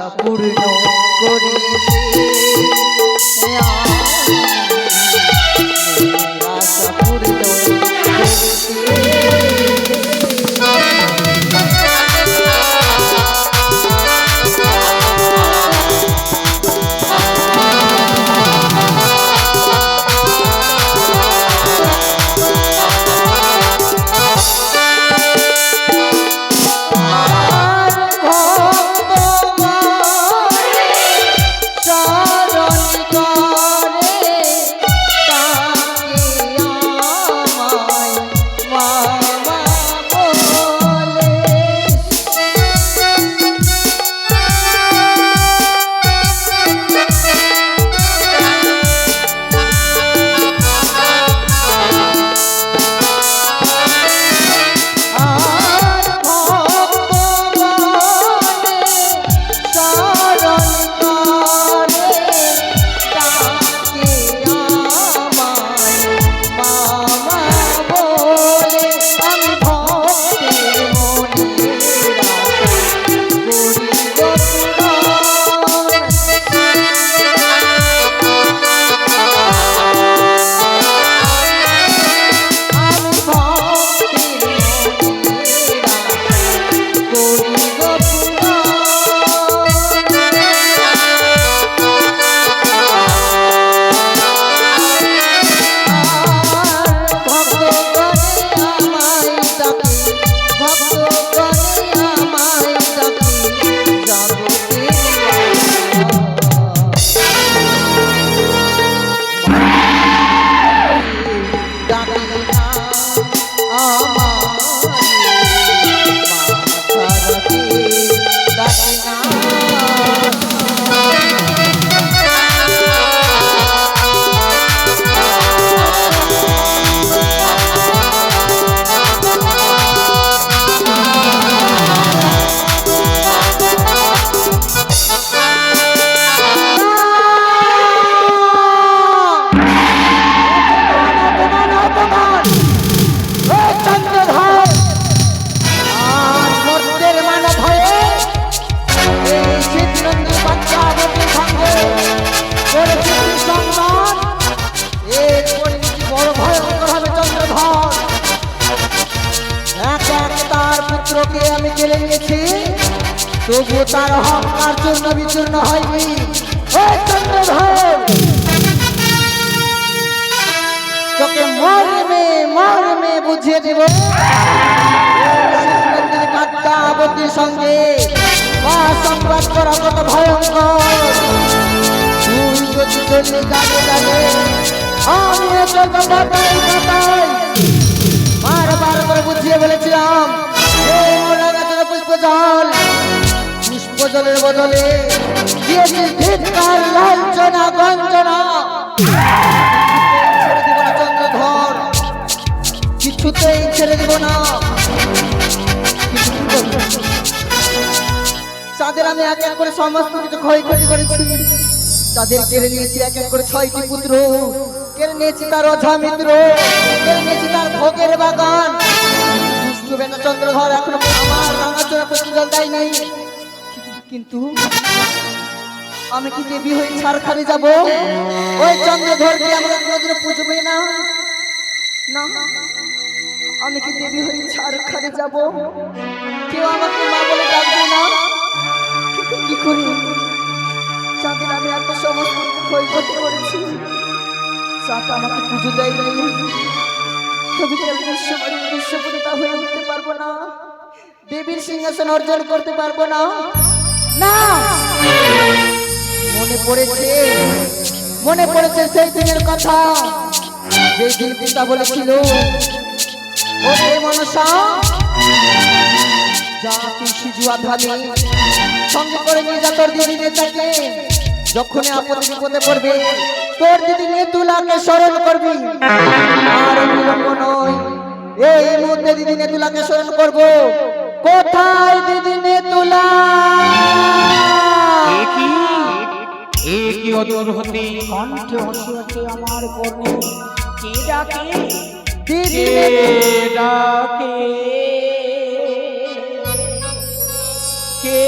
আশা পূর্ণ করিতে আশা পূর্ণ আমি জেলে নিয়েছি, তবুও তার অহংকার চূর্ণ বিচূর্ণ হয়নি। তোকে মর্মে মর্মে বুঝিয়ে দেব কাদ্দাবতীর সঙ্গে সংবাদ করা কত ভয়ঙ্কর। তুই যদি চললি গানে গানে, আমি বারবার করে বুঝিয়ে বলেছিলাম পুষ্প জল, পুষ্প জলের বদলে দিয়েছিস ধিক্কার, লাঞ্ছনা, গঞ্জনা। ছেড়ে দিব না চন্দ্রধর, কিছুতেই ছেড়ে দিব না। তাদের আমি এক এক করে সমস্ত কিছু ক্ষয়ক্ষতি করেছি, তাদের কেড়ে নিয়েছি এক এক করে 6টি পুত্র, কেড়ে নিয়েছি তার অঝা মিত্র, কেড়ে নিয়েছি তার ভোগের বাগান। চন্দ্রধর এখনো আমার রাঙাচোরা প্রতিজল দেয় নাই, কিন্তু আমি কি দেবী হয়ে ছাড়খানে যাব? ওই চন্দ্রধরকে আমরা কোনোদিনও পুজবে না। না, আমি কি দেবী হয়ে ছাড়খানে যাব? কেউ আমাকে মা বলে ডাকবে না, কিন্তু কি করি? যাদের আমি এত সমস্ত ক্ষয়ক্ষতি করেছি, চাঁদ আমাকে পুজো দেয়নি, তবে কি আমি বিশ্বপতিতা হয়ে উঠতে পারবো না? দেবীর সিংহাসন অর্জন করতে পারবো না? না, মনে পড়েছে সেই দিনের কথা, যেই দিন পিতা বলেছিল, ওরে মনসা, যা তুই সিজুয়া ধামে সঙ্গে করে নিয়ে যা তোর দিদি নেতাকে, যখনই আপদ বিপদে পড়বে তোর দিদি নেতুলাকে স্মরণ করবি। আর বিলম্ব নয়, এই মুহূর্তে দিদি নেতুলাকে স্মরণ করব। কোথায় দিদি নেতুলা? একই অদূর হতে কণ্ঠে হসে হসে আমার কর্ণে কে ডাকে, দিদি ডাকে, কে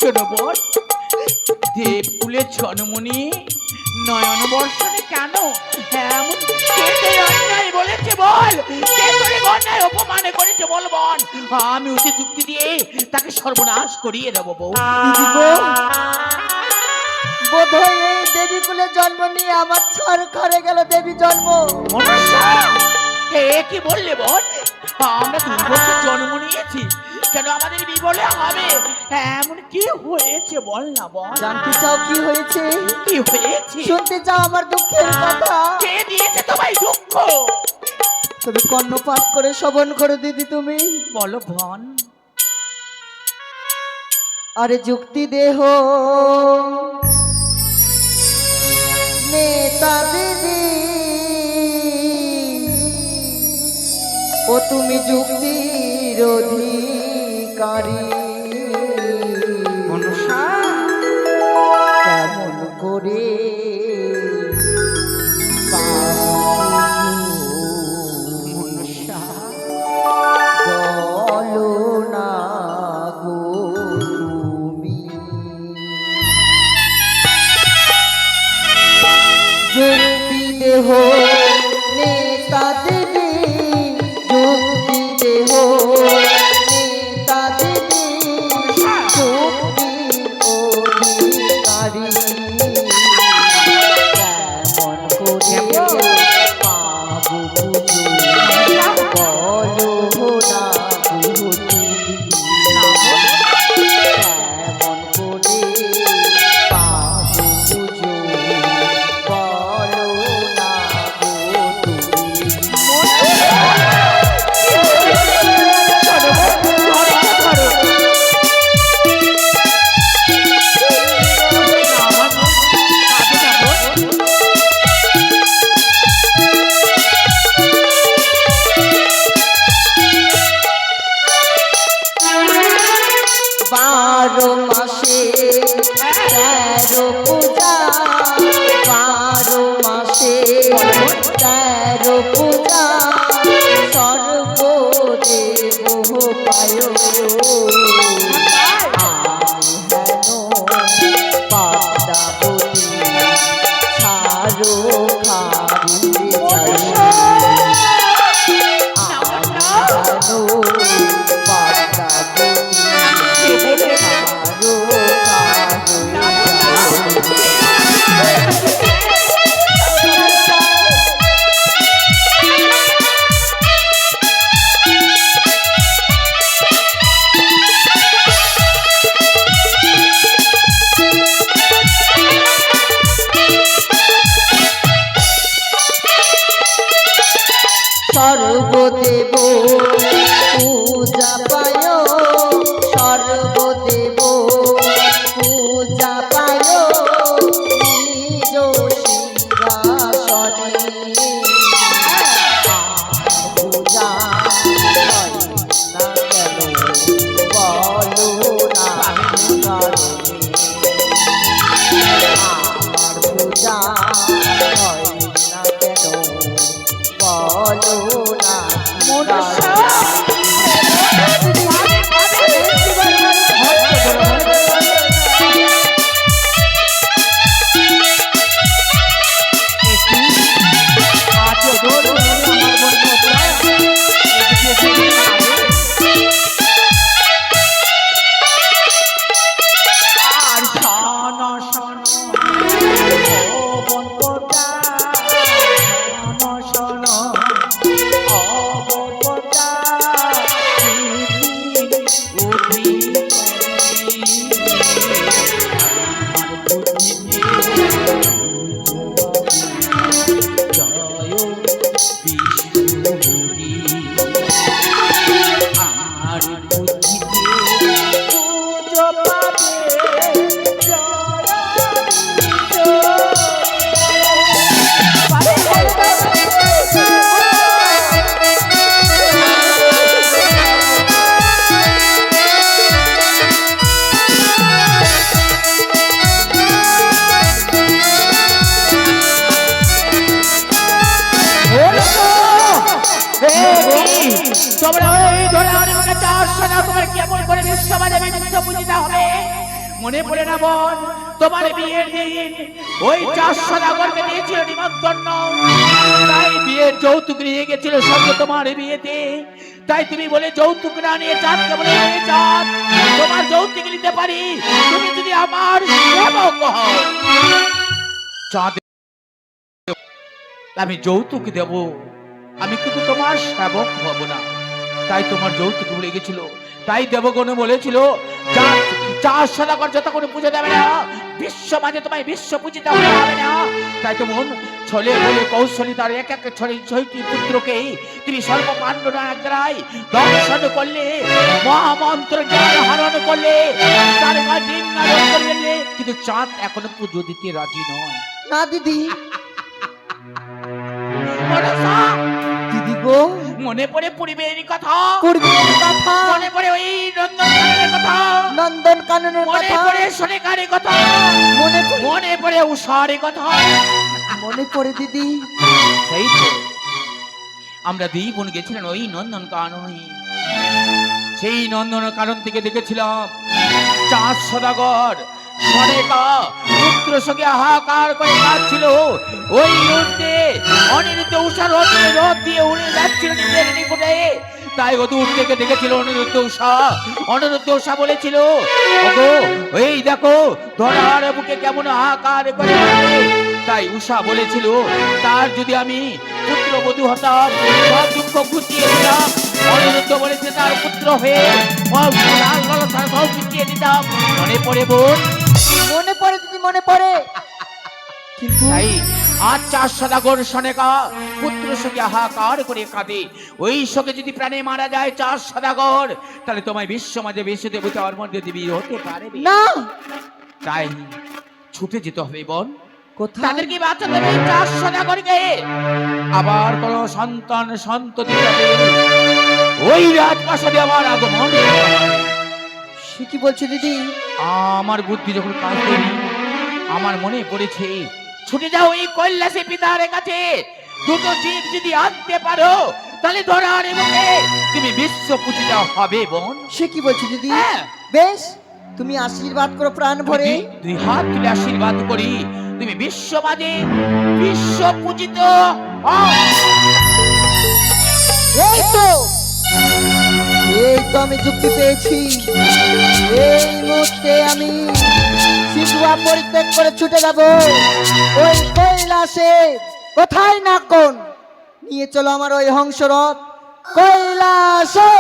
শোনো বল, দেবকুলের জনমনি নয়ন বর্ষণে কেন এমন কে তোর অন্যায় বলেছে বল? কে তোর অন্যায় অপমান করেছে বল বল? আমি ওকে যুক্তি দিয়ে তাকে সর্বনাশ করিয়ে দেবো বউ। দিদি গো, বোধহয় এই দেবী কুলে জন্ম নিয়ে আমার ছাড় খারে গেল দেবী জন্ম। মনসা, এ কি বললে বল? আমরা দুর্ভাগ্যের জন্ম নিয়েছি, কেন আমাদের বিবলে হবে? এমন কি হয়েছে বল না বল? জানতে চাও কি হয়েছে? কি হয়েছে? শুনতে চাও আমার দুঃখের কথা? কে দিয়েছে তোমায় দুঃখ? তুমি কর্ণপাত করে শ্রবণ করো দিদি তুমি। বলো ভন। আরে যুক্তি দেহ নেতা দিদি, ও তুমি যুক্তির অধিকারী। মনসা, কেমন করে মনসা, বলো না গো তুমি। যুক্তি দেহ নেতা দিদি, যুক্তি দেহ নেতা দিদি, যুক্তি অধিকারী। কেমন করে পাবো বুঝো, বলো না গো তুমি। কেমন করে পাবো বুঝো, বলো না গো তুমি। বারো মাসে 13 পূজা, 12 মাসে 13 পূজা, সর্বদেব পায়। আমি হেন পদ্মাবতী, ছাড়ো খারিতে যাই। সর্বদেব পূজা পায়, সর্বদেব পূজা পায়, নিজ সিংহাসনে। পূজা হয় না কেন, বলো না কারণে। আমার পূজা হয় না কেন, বলো না মনসা, তোমরা এই ধরে আমাদের কাছে আসছো না, তোমার কেমন করে বিশ্ববাজারে বিশ্ব পূজিতা হবে মনে পড়ে না বোন, তোমার বিয়ের দিন ওই 400 নাগরকে দিয়েছিল নিমন্ত্রণ, তাই বিয়ের যৌতুক নিয়ে গেছিল সঙ্গে তোমার বিয়েতে। তাই তুমি বলে যৌতুক না নিয়ে চাঁদকে বলে চাঁদ তোমার যৌতুক নিতে পারি, তুমি যদি আমার সেবক হও। চাঁদ আমি যৌতুক দেব, আমি কিন্তু তোমার সেবক হব না। তাই তোমার যৌতুক ভুলে গেছিল। তাই দেবগণ বলেছিল চার সদাগর যত কোনো পুজো দেবে না, বিশ্ব মাঝে তোমায় বিশ্ব পূজিত হতে হবে না। তাই তো মন ছলে বলে কৌশলী তার এক এক ছয়টি পুত্রকে তিনি সর্বপাণ্ড নায়ক দ্বারাই দর্শন করলে, মহামন্ত্র জ্ঞান হরণ করলে, তার করলে, কিন্তু চাঁদ এখনো পুজো দিতে রাজি নয়। না দিদি, মনসা, দিদি গো, মনে পড়ে পূর্বের কথা, পূর্বের কথা, মনে পড়ে ওই নন্দনকাননের কথা, নন্দন কাননের মনে কথা, পড়ে সোনেকারের কথা, মনে পড়ে উষারের কথা, মনে পড়ে দিদি। সেই তো আমরা দুই বোন গেছিলাম ওই নন্দনকাননে। সেই নন্দনকানন থেকে দেখেছিলাম চাঁদ সদাগর সোনেকা পুত্র সঙ্গে হাহাকার করে কাঁদছিল। ওই উঠতে অনিরুদ্ধ উষা রথ দিয়ে উড়ে যাচ্ছিল নিজের নিকটে। তাই ও দূর থেকে দেখেছিল অনিরুদ্ধ উষা। অনিরুদ্ধ উষা বলেছিল, ওগো এই দেখো ধরার বুকে কেমন হাহাকার করে কাঁদে। তাই উষা বলেছিল তার যদি আমি পুত্র বধূ হতাম সব দুঃখ ঘুচিয়ে দিতাম। অনিরুদ্ধ বলেছে তার পুত্র হয়ে সব ঘুচিয়ে দিতাম। মনে পড়ে বোন? মনে পড়ে দিদি, মনে পড়ে। কিন্তু তাই আজ 4 সদাগর সোনেকা পুত্র সঙ্গে হাহাকার করে কাঁদে। ওই সঙ্গে যদি প্রাণে মারা যায় 4 সদাগর, তাহলে তোমায় বিশ্ব মাঝে বিশ্ব দেবতার মধ্যে দেবী হতে পারবে না। তাই ছুটে যেতে হবে বোন। কোথায়? তাদেরকে বাঁচাতে হবে 4 সদাগরকে। আবার কোন সন্তান সন্ততি তাদের ওই রাজপ্রাসাদে আবার আগমন। সে কি বলছো দিদি? আমার বুদ্ধি যখন কাজ করি, আমার মনে পড়েছে ছুটে যাও ওই কৈলাসে পিতার কাছে। দুটো জীব যদি আনতে পারো তাহলে ধরার মুখে তুমি বিশ্ব পূজিত হবে বোন। সে কি বলছো দিদি? হ্যাঁ। বেশ, তুমি আশীর্বাদ করো প্রাণ ভরে। দুই হাত তুলে আশীর্বাদ করি, তুমি বিশ্ব মাঝে বিশ্ব পূজিত হও। এই তো, এই তো আমি যুক্তি পেয়েছি। এই মুহূর্তে আমি সিধুয়া পরিত্যাগ করে ছুটে যাব ওই কৈলাসে। কোথায় না কোন নিয়ে চলো আমার ওই হংসরথ কৈলাসে।